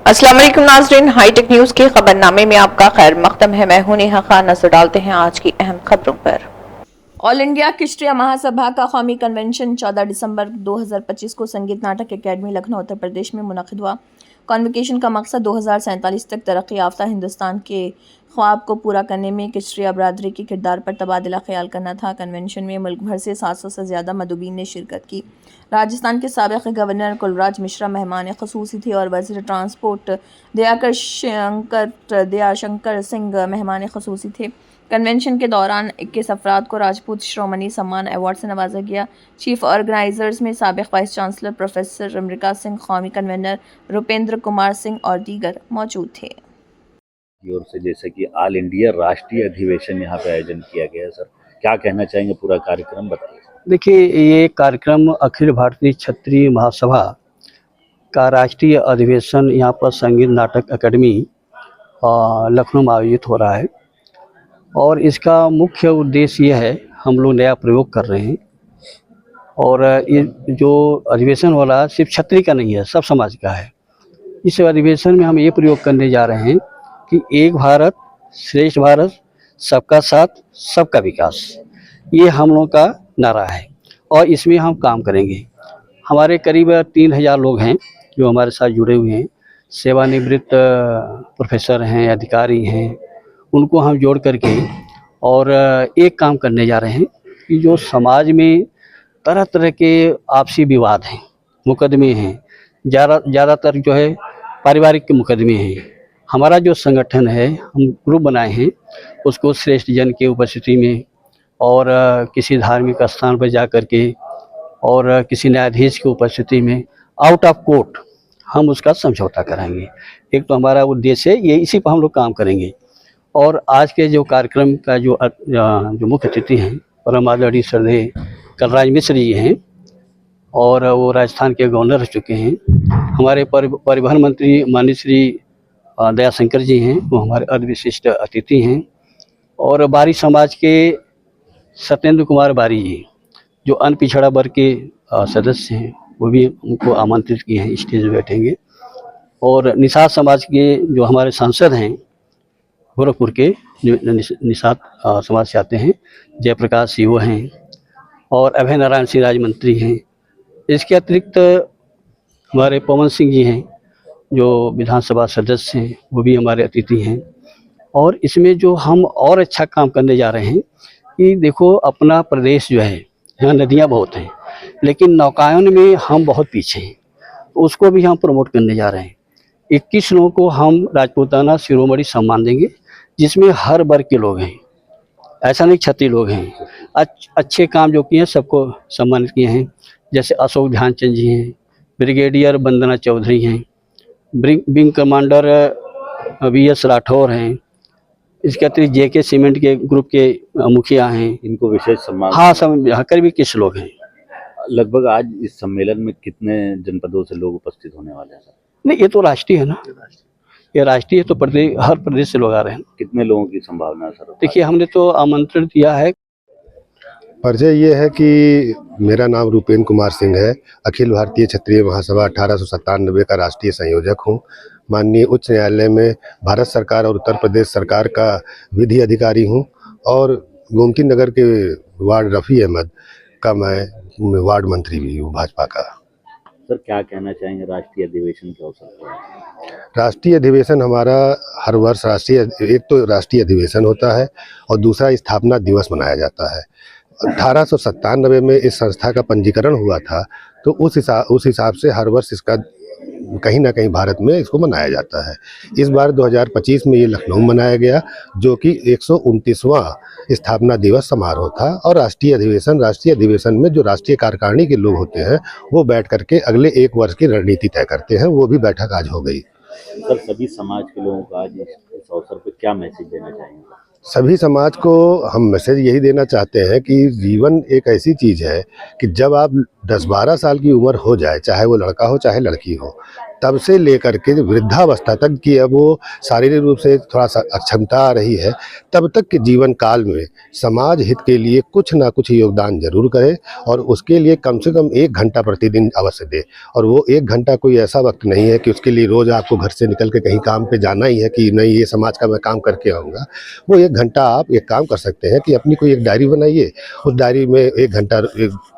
अस्सलाम वालेकुम नाज़रीन, हाईटेक न्यूज़ के खबरनामे में आपका खैर मकदम है। मैं हूं नेहा खान। नजर डालते हैं आज की अहम खबरों पर। ऑल इंडिया किश्तिया महासभा का कौमी कन्वेंशन 14 दिसंबर 2025 को संगीत नाटक एकेडमी लखनऊ उत्तर प्रदेश में मुनक़िद हुआ। कॉन्वोकेशन का मकसद 2047 तक तरक्की याफ्ता हिंदुस्तान के ख्वाब को पूरा करने में किश्तिया बरादरी के किरदार पर तबादला ख्याल करना था। कन्वेंशन में मुल्क भर से 700 से ज़्यादा मदूबीन ने शिरकत की। राजस्थान के साबिक़ गवर्नर कुलराज मिश्रा मेहमान ख़ुसूसी थे और वज़ीर ट्रांसपोर्ट दयाशंकर सिंह मेहमान ख़ुसूसी थे। कन्वेंशन के दौरान 21 अफराद को राजपूत श्रोमणी सम्मान अवार्ड से नवाजा गया। चीफ ऑर्गेनाइजर्स में साबिक़ वाइस चांसलर प्रोफेसर अमृका सिंह, कौमी कन्वेनर रुपेंद्र कुमार सिंह और दीगर मौजूद थे। की ओर से जैसे कि ऑल इंडिया राष्ट्रीय अधिवेशन यहाँ पे आयोजन किया गया है, सर क्या कहना चाहेंगे, पूरा कार्यक्रम बताइए। देखिए, ये कार्यक्रम अखिल भारतीय क्षत्रिय महासभा का राष्ट्रीय अधिवेशन यहाँ पर संगीत नाटक अकेडमी लखनऊ में आयोजित हो रहा है और इसका मुख्य उद्देश्य ये है, हम लोग नया प्रयोग कर रहे हैं और ये जो अधिवेशन हो रहा है सिर्फ क्षत्रिय का नहीं है, सब समाज का है। इस अधिवेशन में हम ये प्रयोग करने जा रहे हैं कि एक भारत श्रेष्ठ भारत, सबका साथ सबका विकास, ये हम लोगों का नारा है और इसमें हम काम करेंगे। हमारे करीब 3000 लोग हैं जो हमारे साथ जुड़े हुए हैं। सेवानिवृत्त प्रोफेसर हैं, अधिकारी हैं, उनको हम जोड़ करके और एक काम करने जा रहे हैं कि जो समाज में तरह तरह के आपसी विवाद हैं, मुकदमे हैं, ज़्यादातर जो है पारिवारिक के मुकदमे हैं। हमारा जो संगठन है, हम ग्रुप बनाए हैं, उसको श्रेष्ठ जन के उपस्थिति में और किसी धार्मिक स्थान पर जा कर के और किसी न्यायाधीश की उपस्थिति में आउट ऑफ कोर्ट हम उसका समझौता कराएंगे। एक तो हमारा उद्देश्य है ये, इसी पर हम लोग काम करेंगे। और आज के जो कार्यक्रम का जो मुख्य अतिथि हैं, परम आदरणीय श्रद्धेय कलराज मिश्र जी हैं और वो राजस्थान के गवर्नर रह चुके हैं। हमारे परिवहन मंत्री माननीय श्री दयाशंकर जी हैं, वो हमारे अति विशिष्ट अतिथि हैं। और बारी समाज के सत्येंद्र कुमार बारी जी, जो अन पिछड़ा वर्ग के सदस्य हैं, वो भी उनको आमंत्रित किए हैं, स्टेज पे बैठेंगे। और निषाद समाज के जो हमारे सांसद हैं गोरखपुर के, जो निषाद समाज से आते हैं, जयप्रकाश सिंह हैं और अभय नारायण सिंह राज्य मंत्री हैं। इसके अतिरिक्त हमारे पवन सिंह जी हैं जो विधानसभा सदस्य हैं, वो भी हमारे अतिथि हैं। और इसमें जो हम और अच्छा काम करने जा रहे हैं कि देखो, अपना प्रदेश जो है, यहाँ नदियाँ बहुत हैं लेकिन नौकायन में हम बहुत पीछे हैं, उसको भी हम प्रमोट करने जा रहे हैं। 21 लोगों को हम राजपूताना शिरोमणि सम्मान देंगे, जिसमें हर वर्ग के लोग हैं, ऐसा नहीं क्षत्रिय लोग हैं। अच्छे काम जो किए हैं सबको सम्मानित किए हैं। जैसे अशोक ध्यानचंद जी हैं, ब्रिगेडियर वंदना चौधरी हैं, विंग कमांडर VS राठौर हैं, इसके अतिरिक्त JK सीमेंट के ग्रुप के मुखिया हैं, इनको विशेष सम्मान। हाँ, सब करीब 21 लोग हैं। लगभग आज इस सम्मेलन में कितने जनपदों से लोग उपस्थित होने वाले हैं, सर? नहीं, ये तो राष्ट्रीय है ना, ये राष्ट्रीय है तो प्रदेश, हर प्रदेश से लोग आ रहे हैं। कितने लोगों की संभावना है, सर? देखिए, हमने तो आमंत्रण दिया है। परिचय ये है कि मेरा नाम रुपेंद्र कुमार सिंह है, अखिल भारतीय क्षत्रिय महासभा 1897 का राष्ट्रीय संयोजक हूँ। माननीय उच्च न्यायालय में भारत सरकार और उत्तर प्रदेश सरकार का विधि अधिकारी हूँ और गोमती नगर के वार्ड रफ़ी अहमद का मैं वार्ड मंत्री भी हूँ भाजपा का। सर क्या कहना चाहेंगे राष्ट्रीय अधिवेशन के अवसर पर? राष्ट्रीय अधिवेशन हमारा हर वर्ष एक तो राष्ट्रीय अधिवेशन होता है और दूसरा स्थापना दिवस मनाया जाता है। 1897 में इस संस्था का पंजीकरण हुआ था, तो उस हिसाब से हर वर्ष इसका कहीं ना कहीं भारत में इसको मनाया जाता है। इस बार 2025 में ये लखनऊ मनाया गया, जो कि 129वां स्थापना दिवस समारोह था। और राष्ट्रीय अधिवेशन में जो राष्ट्रीय कार्यकारिणी के लोग होते हैं, वो बैठ करके अगले 1 वर्ष की रणनीति तय करते हैं। वो भी बैठक आज हो गई। सर सभी समाज के लोगों को आज इस अवसर पर क्या मैसेज देना चाहेंगे? सभी समाज को हम मैसेज यही देना चाहते हैं कि जीवन एक ऐसी चीज़ है कि जब आप 10-12 साल की उम्र हो जाए, चाहे वो लड़का हो चाहे लड़की हो, तब से लेकर के वृद्धावस्था तक कि अब वो शारीरिक रूप से थोड़ा सा अक्षमता आ रही है, तब तक के जीवन काल में समाज हित के लिए कुछ ना कुछ योगदान जरूर करे और उसके लिए कम से कम 1 घंटा प्रतिदिन अवश्य दे। और वो 1 घंटा कोई ऐसा वक्त नहीं है कि उसके लिए रोज़ आपको घर से निकल के कहीं काम पे जाना ही है कि नहीं ये समाज का मैं काम करके आऊँगा। वो 1 घंटा आप एक काम कर सकते हैं कि अपनी कोई एक डायरी बनाइए, उस डायरी में 1 घंटा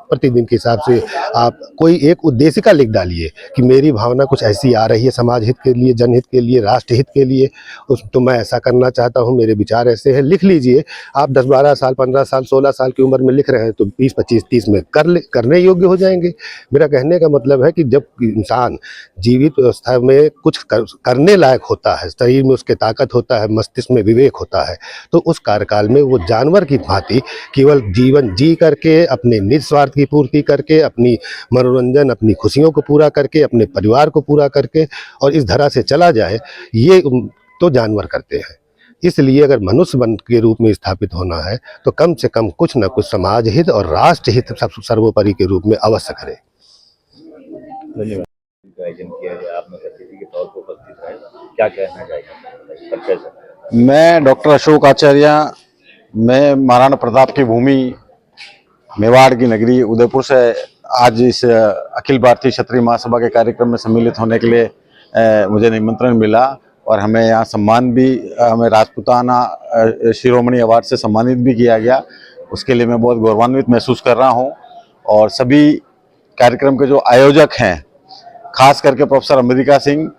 प्रतिदिन के हिसाब से आप कोई एक उद्देशिका लिख डालिए कि मेरी भावना कुछ ऐसी आ रही है समाज हित के लिए, जनहित के लिए, राष्ट्र हित के लिए, उस तो मैं ऐसा करना चाहता हूँ, मेरे विचार ऐसे हैं, लिख लीजिए। आप 10-12 साल, 15 साल, 16 साल की उम्र में लिख रहे हैं तो 20, 25, 30 में करने योग्य हो जाएंगे। मेरा कहने का मतलब है कि जब इंसान जीवित अवस्था में कुछ करने लायक होता है, शरीर में उसके ताकत होता है, मस्तिष्क में विवेक होता है, तो उस कार्यकाल में वो जानवर की भांति केवल जीवन जी करके, अपने निस्वार्थ की पूर्ति करके, अपनी मनोरंजन, अपनी खुशियों को पूरा करके, अपने परिवार को पूरा करके और इस धरा से चला जाए, ये तो जानवर करते हैं। इसलिए अगर मनुष्य बन के रूप में स्थापित होना है तो कम से कम कुछ न कुछ समाज हित और राष्ट्र हित सर्वोपरि के रूप में अवश्य करें। धन्यवाद। का आयोजन किया गया, आप नगर अतिथि के तौर पर उपस्थित रहे, क्या कहना चाहिए परिचय से? मैं डॉक्टर अशोक आचार्य, मैं महाराणा प्रताप की भूमि मेवाड़ की नगरी उदयपुर से आज इस अखिल भारतीय क्षत्रिय महासभा के कार्यक्रम में सम्मिलित होने के लिए मुझे निमंत्रण मिला और हमें यहाँ सम्मान भी, हमें राजपूताना शिरोमणि अवार्ड से सम्मानित भी किया गया। उसके लिए मैं बहुत गौरवान्वित महसूस कर रहा हूँ। और सभी कार्यक्रम के जो आयोजक हैं, खास करके प्रोफेसर अम्बिका सिंह,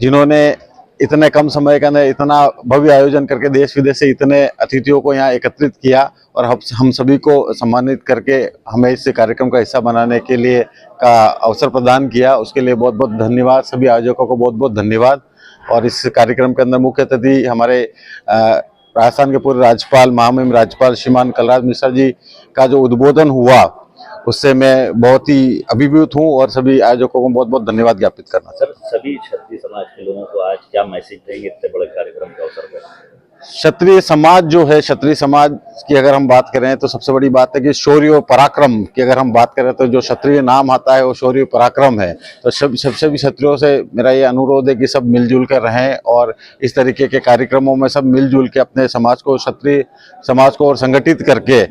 जिन्होंने इतने कम समय के अंदर इतना भव्य आयोजन करके देश विदेश से इतने अतिथियों को यहाँ एकत्रित किया और हम सभी को सम्मानित करके हमें इस कार्यक्रम का हिस्सा बनाने के लिए का अवसर प्रदान किया, उसके लिए बहुत बहुत धन्यवाद। सभी आयोजकों को बहुत बहुत धन्यवाद। और इस कार्यक्रम के अंदर मुख्य अतिथि हमारे राजस्थान के पूर्व राज्यपाल, महामहिम राज्यपाल श्रीमान कलराज मिश्रा जी का जो उद्बोधन हुआ, उससे मैं बहुत ही अभिभूत हूँ और सभी आयोजकों को बहुत बहुत धन्यवाद ज्ञापित करना। सर, सभी क्षत्रिय समाज के लोगों को आज क्या मैसेज देंगे इतने बड़े कार्यक्रम के अवसर पर? क्षत्रिय समाज जो है, क्षत्रिय समाज की अगर हम बात करें तो सबसे बड़ी बात है कि शौर्य और पराक्रम की अगर हम बात करें तो जो क्षत्रिय नाम आता है वो शौर्य और पराक्रम है। तो सभी क्षत्रियों से मेरा ये अनुरोध है कि सब मिलजुल कर रहें और इस तरीके के कार्यक्रमों में सब मिलजुल के अपने समाज को, क्षत्रिय समाज को और संगठित करके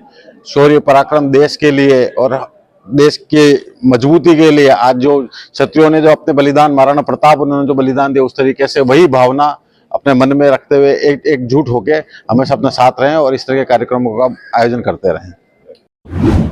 शौर्य पराक्रम देश के लिए और देश के मजबूती के लिए आज जो क्षत्रियों ने जो अपने बलिदान, महाराणा प्रताप उन्होंने जो बलिदान दिया, उस तरीके से वही भावना अपने मन में रखते हुए एकजुट होकर हमेशा अपने साथ रहें और इस तरह के कार्यक्रमों का आयोजन करते रहें।